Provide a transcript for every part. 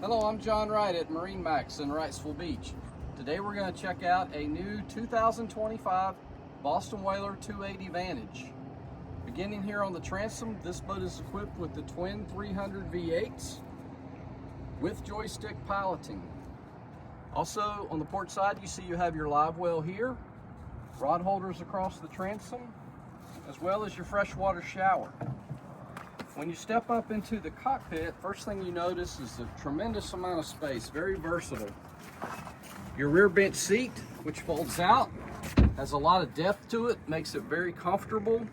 Hello, I'm John Wright at MarineMax in Wrightsville Beach. Today we're going to check out a new 2025 Boston Whaler 280 Vantage. Beginning here on the transom, this boat is equipped with the twin 300 V8s with joystick piloting. Also on the port side, you see you have your live well here, rod holders across the transom, as well as your freshwater shower. When you step up into the cockpit, first thing you notice is a tremendous amount of space, very versatile. Your rear bench seat, which folds out, has a lot of depth to it, makes it very comfortable.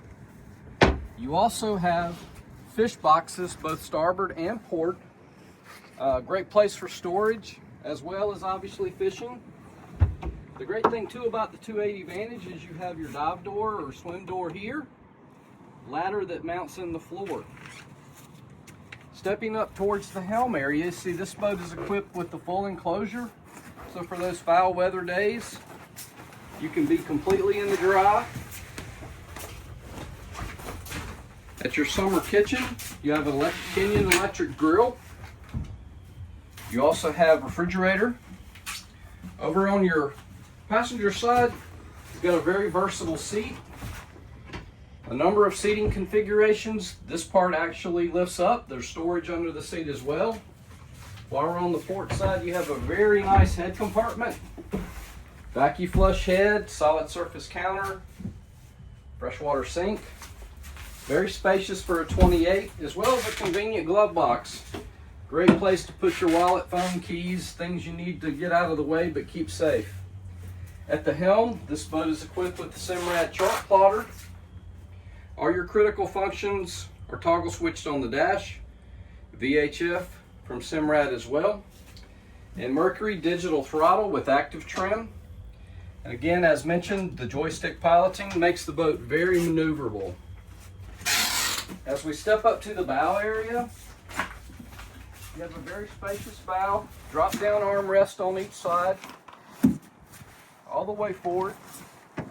You also have fish boxes, both starboard and port. Great place for storage, as well as obviously fishing. The great thing too about the 280 Vantage is you have your dive door or swim door here, ladder that mounts in the floor. Stepping up towards the helm area, see this boat is equipped with the full enclosure. So for those foul weather days, you can be completely in the dry. At your summer kitchen, you have an Kenyan electric grill. You also have refrigerator. Over on your passenger side, you've got a very versatile seat. A number of seating configurations. This part actually lifts up. There's storage under the seat as well. While we're on the port side, you have a very nice head compartment. Vacuum flush head, solid surface counter, freshwater sink. Very spacious for a 28, as well as a convenient glove box. Great place to put your wallet, phone, keys, things you need to get out of the way but keep safe. At the helm, this boat is equipped with the Simrad chart plotter. All your critical functions are toggle switched on the dash, VHF from Simrad as well, and Mercury digital throttle with active trim. And again, as mentioned, the joystick piloting makes the boat very maneuverable. As we step up to the bow area, you have a very spacious bow, drop down armrest on each side, all the way forward. You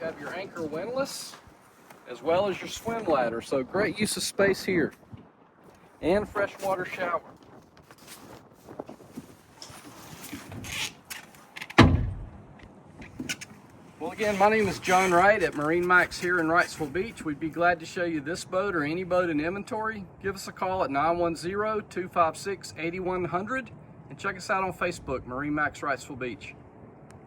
have your anchor windlass, as well as your swim ladder, so great use of space here. And freshwater shower. Well, again, my name is John Wright at MarineMax here in Wrightsville Beach. We'd be glad to show you this boat or any boat in inventory. Give us a call at 910-256-8100 and check us out on Facebook, MarineMax Wrightsville Beach.